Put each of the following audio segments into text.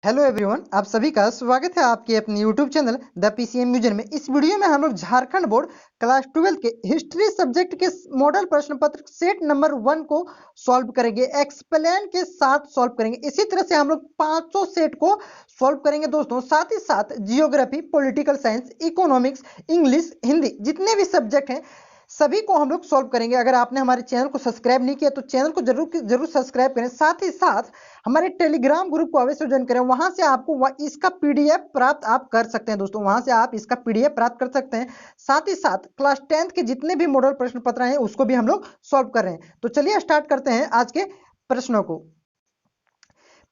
Hello everyone, आप सभी का स्वागत है आपके अपने YouTube channel the PCM museum में। इस वीडियो में हम लोग झारखंड बोर्ड क्लास 12 के हिस्ट्री सब्जेक्ट के मॉडल प्रश्न पत्र सेट नंबर 1 को सॉल्व करेंगे, एक्सप्लेन के साथ सॉल्व करेंगे। इसी तरह से हम लोग 500 सेट को सॉल्व करेंगे दोस्तों। साथ ही साथ geography, political science, economics, English, Hindi, जितने भी सब्जेक्ट हैं सभी को हम लोग सॉल्व करेंगे। अगर आपने हमारे चैनल को सब्सक्राइब नहीं किया तो चैनल को जरूर सब्सक्राइब करें। साथ ही साथ हमारे टेलीग्राम ग्रुप को अवश्य ज्वाइन करें, वहां से आपको इसका पीडीएफ प्राप्त आप कर सकते हैं दोस्तों। वहां से आप इसका पीडीएफ प्राप्त कर सकते हैं। साथ ही साथ क्लास 10th के जितने भी मॉडल प्रश्न पत्र हैं उसको भी हम लोग सॉल्व कर रहे हैं। तो चलिए स्टार्ट करते हैं आज के प्रश्नों को।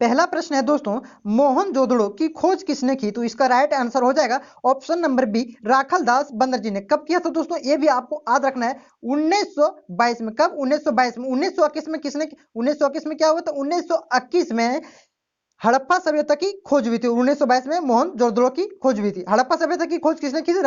पहला प्रश्न है दोस्तों, मोहनजोदड़ो की खोज किसने की? तो इसका राइट आंसर हो जाएगा ऑप्शन नंबर बी, राखल दास बनर्जी ने। कब किया था दोस्तों? ये भी आपको याद रखना है, 1922 में। कब? 1922 में। 1921 में किसने? 1921 में क्या हुआ था? 1921 में हड़प्पा सभ्यता की खोज हुई थी। 1922 में मोहनजोदड़ो की खोज हुई थी। हड़प्पा सभ्यता की खोज किसने की थी?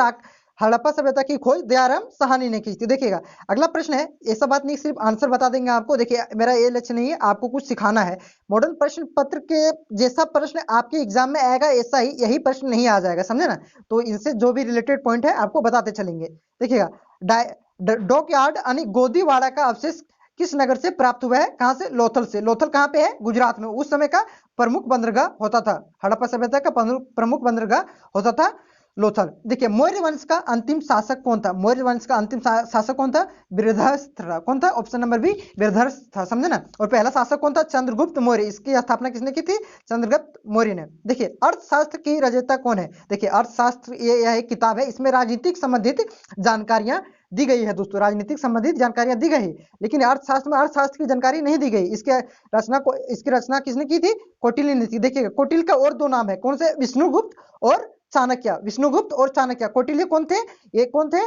हड़प्पा सभ्यता की खोज दयाराम साहनी ने की थी। देखिएगा अगला प्रश्न है, ऐसा बात नहीं सिर्फ आंसर बता देंगे आपको। देखिए मेरा ये लक्ष्य नहीं है, आपको कुछ सिखाना है। मॉडल प्रश्न पत्र के जैसा प्रश्न आपके एग्जाम में आएगा ऐसा ही यही प्रश्न नहीं आ जाएगा, समझे ना? तो इनसे जो भी रिलेटेड पॉइंट है आपको बताते चलेंगे। देखिएगा डॉक यार्ड यानी गोदीवाड़ा का अवशेष किस नगर से प्राप्त हुआ है? कहां से? लोथल से। लोथल कहां पे है? गुजरात में। उस समय का प्रमुख बंदरगाह होता था, हड़प्पा सभ्यता का प्रमुख बंदरगाह होता था लोथल। देखिए मौर्य वंश का अंतिम शासक कौन था? मौर्य वंश का अंतिम शासक कौन था? बृहदर्थ। कौन था? ऑप्शन नंबर बी, बृहदर्थ था, समझे ना? और पहला शासक कौन था? चंद्रगुप्त मौर्य। इसकी स्थापना किसने की थी? चंद्रगुप्त मौर्य ने। देखिए अर्थशास्त्र की रचयिता कौन है? देखिए अर्थशास्त्र यह एक किताब है, इसमें राजनीतिक संबंधित जानकारियां दी गई है दोस्तों। राजनीतिक संबंधित जानकारियां दी गई है, लेकिन अर्थशास्त्र में अर्थशास्त्र की जानकारी नहीं दी गई। इसकी रचना किसने की थी? कौटिल्य ने की। देखिएगा कौटिल्य का और दो नाम है, कौन से? विष्णुगुप्त और चाणक्य। विष्णुगुप्त और चाणक्य। कौटिल्य कौन थे? ये कौन थे?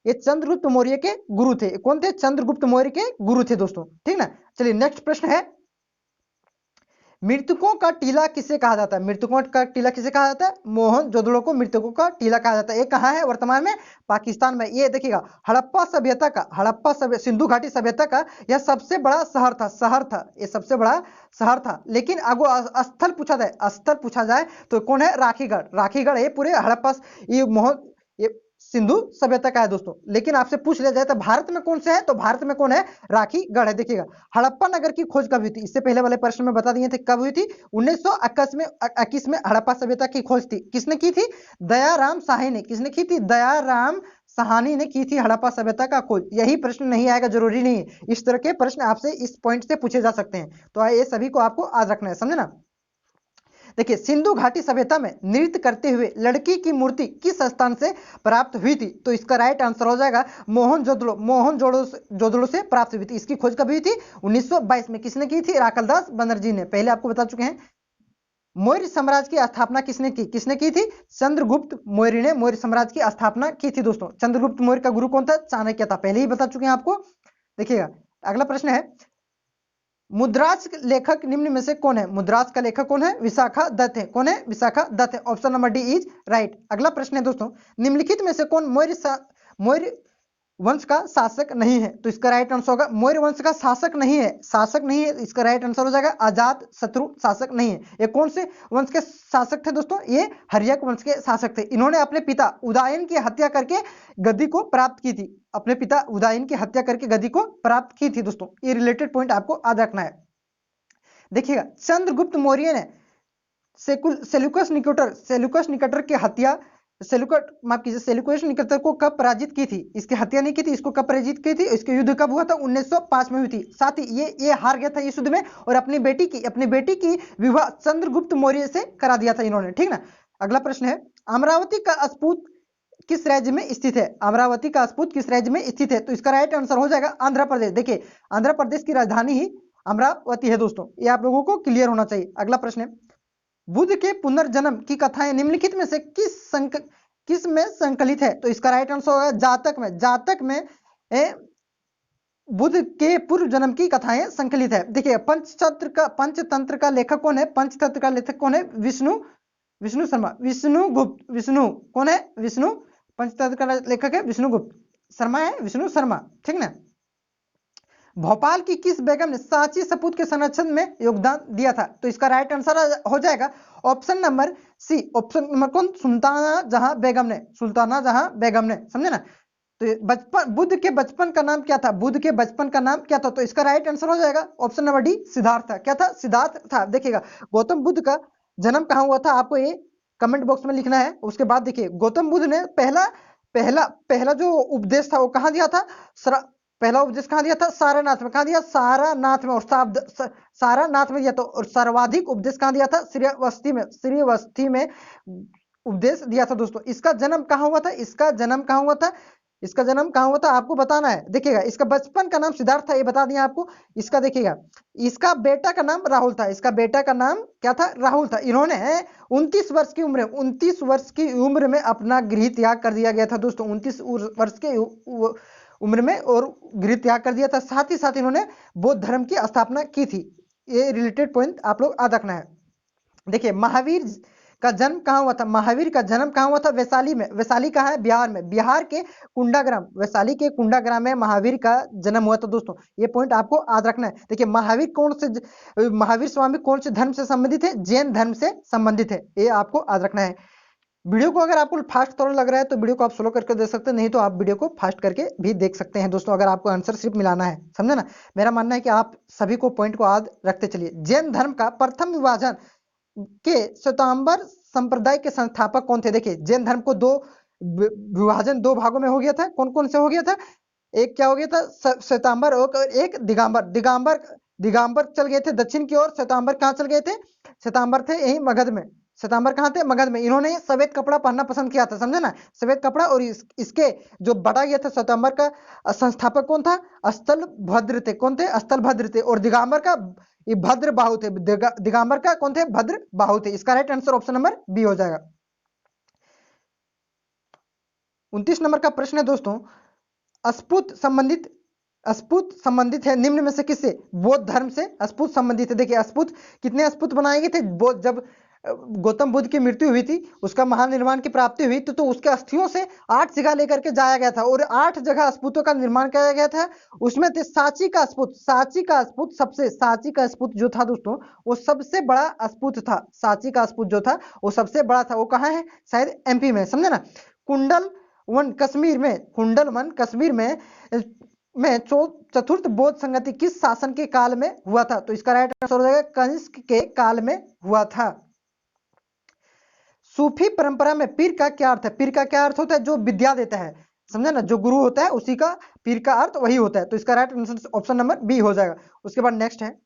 ये चंद्रगुप्त मौर्य के गुरु थे। कौन थे? चंद्रगुप्त मौर्य के गुरु थे दोस्तों, ठीक ना? चलिए नेक्स्ट प्रश्न है, मृतकों का टीला किसे कहा जाता है? मृतकों का टीला किसे कहा जाता है? मोहनजोदड़ो को मृतकों का टीला कहा जाता है। ये कहाँ है वर्तमान में? पाकिस्तान में। ये देखिएगा हड़प्पा सभ्यता का, सिंधु घाटी सभ्यता का यह सबसे बड़ा शहर था। ये सबसे बड़ा शहर था। लेकिन अगर स्थल पूछा जाए तो कौन है? राखीगढ़। राखीगढ़ ये पूरे हड़प्पा ये सिंधु सभ्यता का है दोस्तों। लेकिन आपसे पूछ लिया जाए तो भारत में कौन से है? तो भारत में कौन है? राखीगढ़ है। देखिएगा हड़प्पा नगर की खोज कब हुई थी? इससे पहले वाले प्रश्न में बता दिए थे कब हुई थी। 1921 में हड़प्पा सभ्यता की खोज थी। किसने की थी? दयाराम साहनी ने। किसने की थी? दयाराम साहनी ने की थी हड़प्पा सभ्यता का खोज। यही प्रश्न नहीं आएगा, जरूरी नहीं है। इस तरह के प्रश्न आपसे इस पॉइंट से पूछे जा सकते हैं, तो ये सभी को आपको याद रखना है, समझे ना? देखिए सिंधु घाटी सभ्यता में नृत्य करते हुए लड़की की मूर्ति किस स्थान से प्राप्त हुई थी? तो इसका राइट आंसर हो जाएगा मोहनजोदड़ो से प्राप्त हुई थी। इसकी खोज कब हुई थी? 1922 में। किसने की थी? राखलदास बनर्जी ने। पहले आपको बता चुके हैं। मौर्य साम्राज्य की स्थापना किसने की? किसने की थी? चंद्रगुप्त मौर्य ने मौर्य साम्राज्य की स्थापना की थी दोस्तों। चंद्रगुप्त मौर्य का गुरु कौन था? चाणक्य था। पहले ही बता चुके हैं आपको। देखिएगा अगला प्रश्न है, मुद्राज लेखक निम्न में से कौन है? मुद्राज का लेखक कौन है? विशाखा दत्त है। कौन है? विशाखा दत्त है। Option number D is right. अगला प्रश्न है दोस्तों, निम्नलिखित में से कौन मौर्य वंश का शासक नहीं है? तो इसका राइट आंसर होगा मौर्य वंश का शासक नहीं है। शासक नहीं है, इसका राइट आंसर हो जाएगा अजात शत्रु शासक नहीं है। ये कौन से वंश के शासक थे दोस्तों? ये हर्यक वंश के शासक थे। इन्होंने अपने पिता उदयन की हत्या करके गद्दी को प्राप्त की थी। अपने पिता उदयन की हत्या करके गद्दी को प्राप्त की थी दोस्तों। ये रिलेटेड पॉइंट आपको याद रखना है। देखिएगा चंद्रगुप्त मौर्य ने सेल्यूकस निकेटर की हत्या सेल्यूकस निकेटर को कब पराजित की थी? इसकी हत्या नहीं की थी, इसको कब पराजित की थी? इसके युद्ध कब हुआ था? 1905 में हुई थी। साथ ही ये हार गया था इस युद्ध में, और अपनी बेटी की विवाह चंद्रगुप्त मौर्य से करा दिया था इन्होंने, ठीक ना? अगला प्रश्न है, अमरावती का स्फूत किस राज्य में स्थित है? अमरावती का स्फूत किस राज्य में स्थित है? तो इसका राइट आंसर हो जाएगा आंध्र प्रदेश। देखिए आंध्र प्रदेश की राजधानी ही अमरावती है दोस्तों। ये आप लोगों को क्लियर होना चाहिए। अगला प्रश्न है, बुद्ध के पुनर्जन्म की कथाएं निम्नलिखित में से किस में संकलित है? तो इसका राइट आंसर होगा जातक में बुद्ध के पूर्व जन्म की कथाएं संकलित है। देखिए पंचतंत्र का लेखक कौन है? पंचतंत्र का लेखक कौन है? विष्णु शर्मा। विष्णु कौन है? विष्णु। पंचतंत्र का लेखक है विष्णुगुप्त शर्मा है, विष्णु शर्मा, ठीक ना? भोपाल की किस बेगम ने सांची सपूत के संरक्षण में योगदान दिया था? तो इसका राइट आंसर हो जाएगा option number C. Option number कौन? सुल्ताना जहां बेगम ने, सुल्ताना जहां बेगम ने, समझे ना। तो बचपन, बुद्ध के बचपन का नाम क्या था? बुद्ध के बचपन का नाम क्या था? तो इसका राइट आंसर हो जाएगा ऑप्शन नंबर डी, सिद्धार्थ था। क्या था? सिद्धार्थ था। देखिएगा गौतम बुद्ध का जन्म कहाँ हुआ था, आपको ये कमेंट बॉक्स में लिखना है। उसके बाद देखिए गौतम बुद्ध ने पहला पहला पहला जो उपदेश था वो कहाँ दिया था? पहला उपदेश कहाँ दिया था? सारनाथ में। कहाँ दिया? सारनाथ में। और सारनाथ में दिया। तो और सर्वाधिक उपदेश कहाँ दिया था? श्रीवस्ती में। श्रीवस्ती में उपदेश दिया था दोस्तों। इसका जन्म कहाँ हुआ था? इसका जन्म कहाँ हुआ था? इसका जन्म कहाँ हुआ था आपको बताना है। देखिएगा इसका बचपन का नाम सिद्धार्थ था, ये बता दिया आपको। इसका देखिएगा इसका बेटा का नाम राहुल था। इसका बेटा का नाम क्या था? राहुल था। इन्होंने 29 वर्ष की उम्र 29 वर्ष की उम्र में अपना गृह त्याग कर दिया गया था दोस्तों। 29 वर्ष के उम्र में और गृह त्याग कर दिया था। साथ ही साथ इन्होंने बौद्ध धर्म की स्थापना की थी। ये रिलेटेड पॉइंट आप लोग याद रखना है। देखिए महावीर का जन्म कहाँ हुआ था? महावीर का जन्म कहाँ हुआ था? वैशाली में। वैशाली कहाँ है? बिहार में। बिहार के कुंडाग्राम, वैशाली के कुंडाग्राम में महावीर का जन्म हुआ था दोस्तों। ये पॉइंट आपको याद रखना है। देखिए महावीर स्वामी कौन से धर्म से संबंधित है? जैन धर्म से संबंधित है। ये आपको याद रखना है। वीडियो को अगर आपको फास्ट थोड़ा लग रहा है तो वीडियो को आप स्लो करके देख सकते हैं, नहीं तो आप वीडियो को फास्ट करके भी देख सकते हैं दोस्तों, अगर आपको आंसर सिर्फ मिलाना है। समझे ना। मेरा मानना है कि आप सभी को पॉइंट को याद रखते चलिए। जैन धर्म का प्रथम विभाजन के श्वेतांबर संप्रदाय के संस्थापक कौन थे? देखिए जैन धर्म को विभाजन दो भागों में हो गया था। कौन कौन से हो गया था? एक क्या हो गया था? श्वेतांबर और एक दिगंबर। दिगंबर चल गए थे दक्षिण की ओर। श्वेतांबर कहाँ चल गए थे? श्वेतांबर थे यही मगध में। श्वेतांबर कहाँ थे? मगध में। इन्होंने सफेद कपड़ा पहनना पसंद किया था, समझे ना। सफेद कपड़ा। और इसके जो बटा गया था श्वेतांबर का संस्थापक कौन था? स्थलभद्र थे। कौन थे? स्थलभद्र थे। और दिगंबर का ये भद्र बाहु थे। दिगंबर का कौन थे? भद्र बाहु थे। इसका right answer option number B हो जाएगा। 29 नंबर का प्रश्न है दोस्तों, अस्पुत संबंधित है निम्न में से किससे? बौद्ध धर्म से अस्पुत संबंधित है। देखिए अस्पुत, कितने अस्पुत बनाए गए थे? जब गौतम बुद्ध की मृत्यु हुई थी, उसका महानिर्वाण की प्राप्ति हुई तो उसके अस्थियों से 8 जगह लेकर के जाया गया था और 8 जगह अस्पुतों का निर्माण किया गया था। उसमें थे सांची का अस्पुत। सांची का अस्पुत जो था दोस्तों वो सबसे बड़ा अस्पुत था। सांची का अस्पुत जो था वो सबसे बड़ा था। वो कहाँ है? शायद एमपी में, समझे ना। कुंडल वन कश्मीर में चतुर्थ बौद्ध संगति किस शासन के काल में हुआ था? तो इसका राइट आंसर हो जाएगा कनिष्क के काल में हुआ था। सूफी परंपरा में पीर का क्या अर्थ है? पीर का क्या अर्थ होता है? जो विद्या देता है, समझे ना। जो गुरु होता है उसी का पीर का अर्थ वही होता है। तो इसका right answer option number B हो जाएगा। उसके बाद नेक्स्ट है,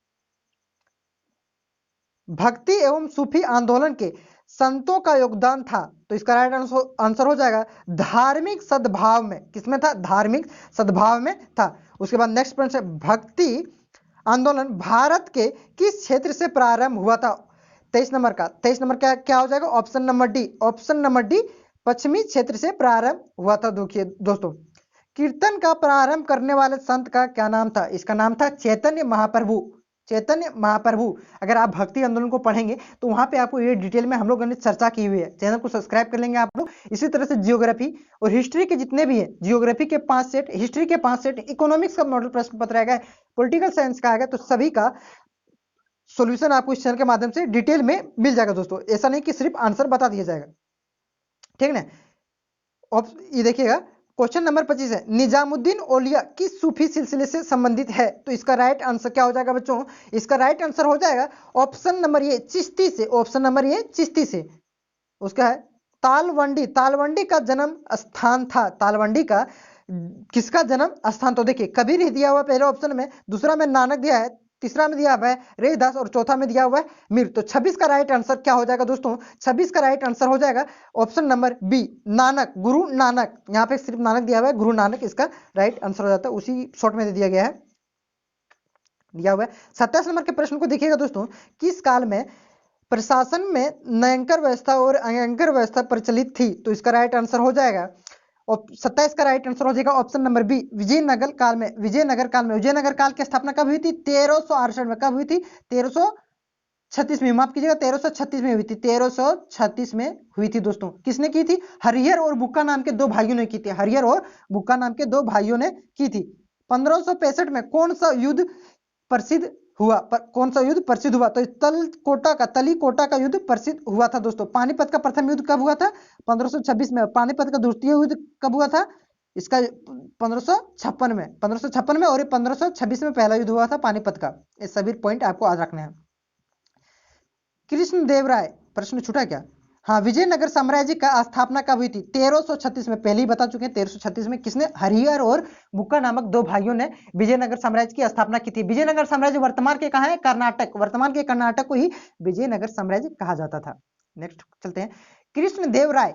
भक्ति एवं सूफी आंदोलन के संतों का योगदान था। तो इसका राइट आंसर हो जाएगा धार्मिक सद्भाव में। किसमें था? धार्मिक सद्भाव में था। उसके बाद नेक्स्ट प्रश्न है, भक्ति आंदोलन भारत के किस क्षेत्र से प्रारंभ हुआ था? 23 नंबर का क्या हो जाएगा? ऑप्शन नंबर डी पश्चिमी क्षेत्र से प्रारंभ हुआ था। देखिए दोस्तों, कीर्तन का प्रारंभ करने वाले संत का क्या नाम था? इसका नाम था चैतन्य महाप्रभु। अगर आप भक्ति आंदोलन को पढ़ेंगे तो वहां पे आपको ये डिटेल में हम लोगों ने चर्चा की हुई है। चैनल को सब्सक्राइब कर लेंगे आप लोग। इसी तरह से जियोग्राफी और हिस्ट्री के जितने भी है, जियोग्राफी के 5 सेट, हिस्ट्री के 5 सेट, इकोनॉमिक्स का मॉडल प्रश्न पत्र आएगा, पॉलिटिकल साइंस का आएगा, तो सभी का सॉल्यूशन आपको इस चैनल के माध्यम से डिटेल में मिल जाएगा दोस्तों। ऐसा नहीं कि सिर्फ आंसर बता दिया जाएगा, ठीक है ना। ये देखिएगा क्वेश्चन नंबर 25 है, निजामुद्दीन औलिया किस सूफी सिलसिले से संबंधित है? तो इसका राइट आंसर क्या हो जाएगा बच्चों? इसका राइट आंसर हो जाएगा ऑप्शन नंबर ये चिश्ती से। उसका है तालवंडी का जन्म स्थान था। तालवंडी का किसका जन्म स्थान? तो देखिए कबीर दिया हुआ पहले ऑप्शन में, दूसरा में नानक दिया है, तीसरा में दिया हुआ है रैदास और चौथा में दिया हुआ है मीर। तो 26 का राइट आंसर क्या हो जाएगा दोस्तों? 26 का राइट आंसर हो जाएगा option number B, Nanak, Guru Nanak. यहाँ पे सिर्फ नानक दिया हुआ है, गुरु नानक इसका राइट आंसर हो जाता है। उसी शॉर्ट में दिया गया है, दिया हुआ है। 27 नंबर के प्रश्न को देखिएगा दोस्तों, किस काल में प्रशासन में नयंकर व्यवस्था और अयंकर व्यवस्था प्रचलित थी? तो इसका राइट आंसर हो जाएगा 27 का राइट आंसर हो जाएगा ऑप्शन नंबर बी, विजयनगर काल की स्थापना कब हुई थी? 1368 में। कब हुई थी? 1336 में, माफ कीजिएगा 1336 में हुई थी। 1336 में हुई थी दोस्तों। किसने की थी? हरिहर और बुक्का नाम के दो भाइयों ने की थी। 1565 में कौन सा युद्ध प्रसिद्ध हुआ? कौन सा युद्ध प्रसिद्ध हुआ? तो तलीकोटा का युद्ध प्रसिद्ध हुआ था दोस्तों। पानीपत का प्रथम युद्ध कब हुआ था? 1526 में। पानीपत का द्वितीय युद्ध कब हुआ था? इसका 1556 में और ये 1526 में पहला युद्ध हुआ था पानीपत का। ये सभी पॉइंट आपको याद रखने हैं। कृष्णदेवराय, प्रश्न छूटा क्या? हाँ, विजयनगर साम्राज्य का स्थापना कब हुई थी? 1336 में। पहले ही बता चुके हैं 1336 में। किसने? हरिहर और बुक्का नामक दो भाइयों ने विजयनगर साम्राज्य की स्थापना की थी। विजयनगर साम्राज्य वर्तमान के कहाँ है? कर्नाटक। वर्तमान के कर्नाटक को ही विजयनगर साम्राज्य कहा जाता था। नेक्स्ट चलते हैं। कृष्णदेव राय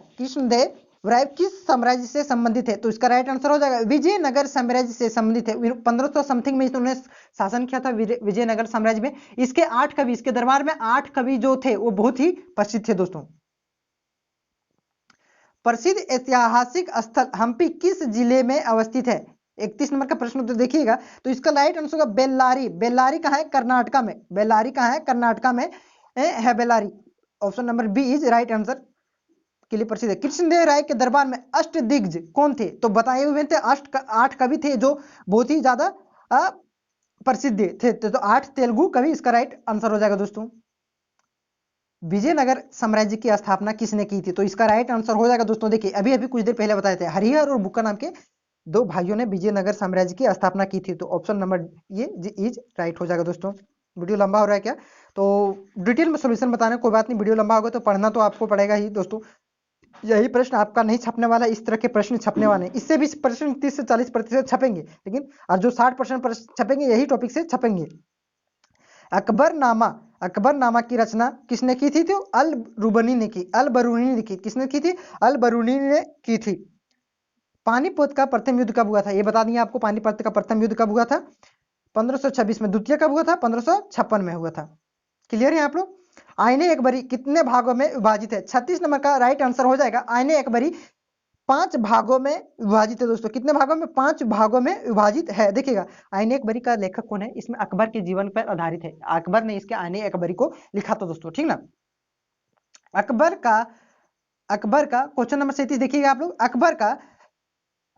किस साम्राज्य से संबंधित है? तो इसका राइट आंसर हो जाएगा विजयनगर साम्राज्य से संबंधित है। 1500 समथिंग में इन्होंने शासन किया था विजयनगर साम्राज्य में। इसके 8 कवि, इसके दरबार में 8 कवि जो थे वो बहुत ही प्रसिद्ध थे दोस्तों। प्रसिद्ध ऐतिहासिक स्थल हम्पी किस जिले में अवस्थित है? 31 नंबर का प्रश्न तो देखिएगा। तो इसका राइट आंसर होगा बेल्लारी। बेल्लारी कहाँ है? कर्नाटका में। बेल्लारी कहाँ है? कर्नाटका में है Bellary. Option number B is right answer के लिए प्रसिद्ध है। कृष्णदेव राय के दरबार में अष्टदिग्गज कौन थे? तो बताए हुए थे 8 कवि थे जो बहुत ही ज्यादा प्रसिद्ध थे। तो 8 तेलुगु कवि इसका राइट आंसर हो जाएगा दोस्तों। विजयनगर साम्राज्य की स्थापना किसने की थी? तो इसका राइट आंसर हो जाएगा दोस्तों। देखिए अभी अभी कुछ देर पहले बताए थे, हरिहर और बुक्का नाम के दो भाइयों ने विजयनगर साम्राज्य की स्थापना की थी। तो ऑप्शन नंबर ये इज राइट हो जाएगा दोस्तों। वीडियो लंबा हो रहा है क्या? तो डिटेल में सोल्यूशन बताना, कोई बात नहीं, वीडियो लंबा होगा तो पढ़ना तो आपको पड़ेगा ही दोस्तों। यही प्रश्न आपका नहीं छपने वाला, इस तरह के प्रश्न छपने वाले हैं। इससे भी प्रश्न 30 से 40% छपेंगे, लेकिन और जो 60% प्रश्न छपेंगे यही टॉपिक से छपेंगे। अकबरनामा की रचना किसने की थी? तो अल बरूनी ने की। अल बरूनी ने की। किसने की थी? अल बरूनी ने की थी। पानीपत का प्रथम युद्ध कब हुआ था? ये बता दिए आपको। पानीपत का प्रथम युद्ध कब हुआ था? 1526 में। द्वितीय कब हुआ था? 1556 में हुआ था। क्लियर है आप लोग? आईने अकबरी कितने भागों में विभाजित है? 36 नंबर का राइट आंसर हो जाएगा आईने अकबरी 5 भागों में विभाजित है दोस्तों। कितने भागों में? 5 भागों में विभाजित है। देखिएगा आईने अकबरी का लेखक कौन है? इसमें अकबर के जीवन पर आधारित है। अकबर ने इसके आईने अकबरी को लिखा था दोस्तों, ठीक ना। अकबर का क्वेश्चन नंबर 37 देखिएगा आप लोग। अकबर का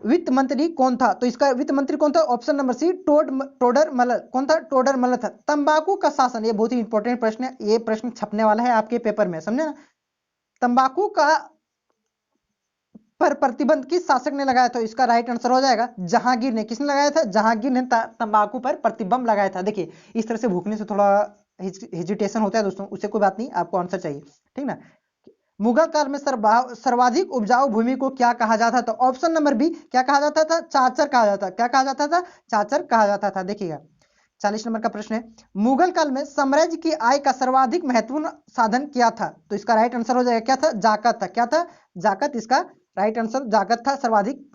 वित्त मंत्री कौन था? तो इसका वित्त मंत्री कौन था? Option number C Todar Mal. कौन था? टोडर मलल था। तंबाकू का शासन, ये बहुत ही इंपॉर्टेंट प्रश्न है, ये प्रश्न छपने वाला है आपके पेपर में, समझे ना। तंबाकू का पर प्रतिबंध किस शासक ने लगाया था? इसका राइट आंसर हो जाएगा जहांगीर ने। किसने लगाया था? जहांगीर ने तंबाकू पर प्रतिबंध लगाया था। देखिए इस तरह से भूखने से थोड़ा हेजिटेशन होता है दोस्तों, उससे कोई बात नहीं, आपको आंसर चाहिए, ठीक ना। मुगल काल में सर्वाधिक उपजाऊ भूमि को क्या कहा जाता था? ऑप्शन नंबर बी क्या कहा जाता था? चाचर कहा जाता। क्या कहा जाता था? चाचर कहा जाता था। देखिएगा 40 नंबर का प्रश्न है। मुगल काल में साम्राज्य की आय का सर्वाधिक महत्वपूर्ण साधन क्या था? तो इसका राइट आंसर हो जाएगा क्या था? जाकत था। क्या था? जाकत। इसका राइट आंसर जाकत था, सर्वाधिक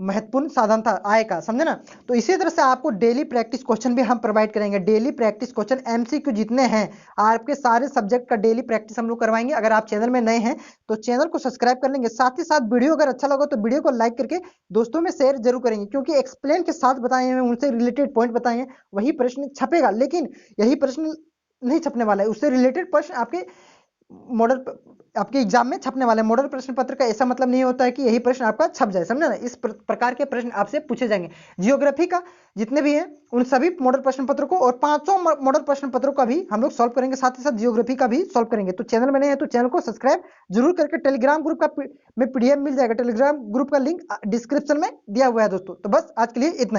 महत्वपूर्ण साधन था आय का, समझे ना। तो इसी तरह से आपको डेली प्रैक्टिस क्वेश्चन भी हम प्रोवाइड करेंगे। डेली प्रैक्टिस क्वेश्चन एमसीक्यू जितने हैं आपके सारे सब्जेक्ट का डेली प्रैक्टिस हम लोग करवाएंगे। अगर आप चैनल में नए हैं तो चैनल को सब्सक्राइब कर लेंगे, साथ ही साथ वीडियो अगर अच्छा लगा तो वीडियो को लाइक करके दोस्तों में शेयर जरूर करेंगे, क्योंकि एक्सप्लेन के साथ बताए हैं, उनसे रिलेटेड पॉइंट बताए हैं, वही प्रश्न छपेगा। लेकिन यही प्रश्न नहीं छपने वाला है, उससे रिलेटेड प्रश्न आपके मॉडल आपके एग्जाम में छपने वाले। मॉडल प्रश्न पत्र का ऐसा मतलब नहीं होता है कि यही प्रश्न आपका छप जाए, समझे ना। इस प्रकार के प्रश्न आपसे पूछे जाएंगे। जियोग्राफी का जितने भी हैं उन सभी मॉडल प्रश्न पत्रों को और 500 मॉडल प्रश्न पत्रों का भी हम लोग सॉल्व करेंगे, साथ ही साथ जियोग्राफी का भी सॉल्व करेंगे। तो चैनल में नए हैं तो चैनल को सब्सक्राइब जरूर करके टेलीग्राम ग्रुप का में पीडीएफ मिल जाएगा। टेलीग्राम ग्रुप का लिंक डिस्क्रिप्शन में दिया हुआ है दोस्तों। तो बस आज के लिए इतना ही।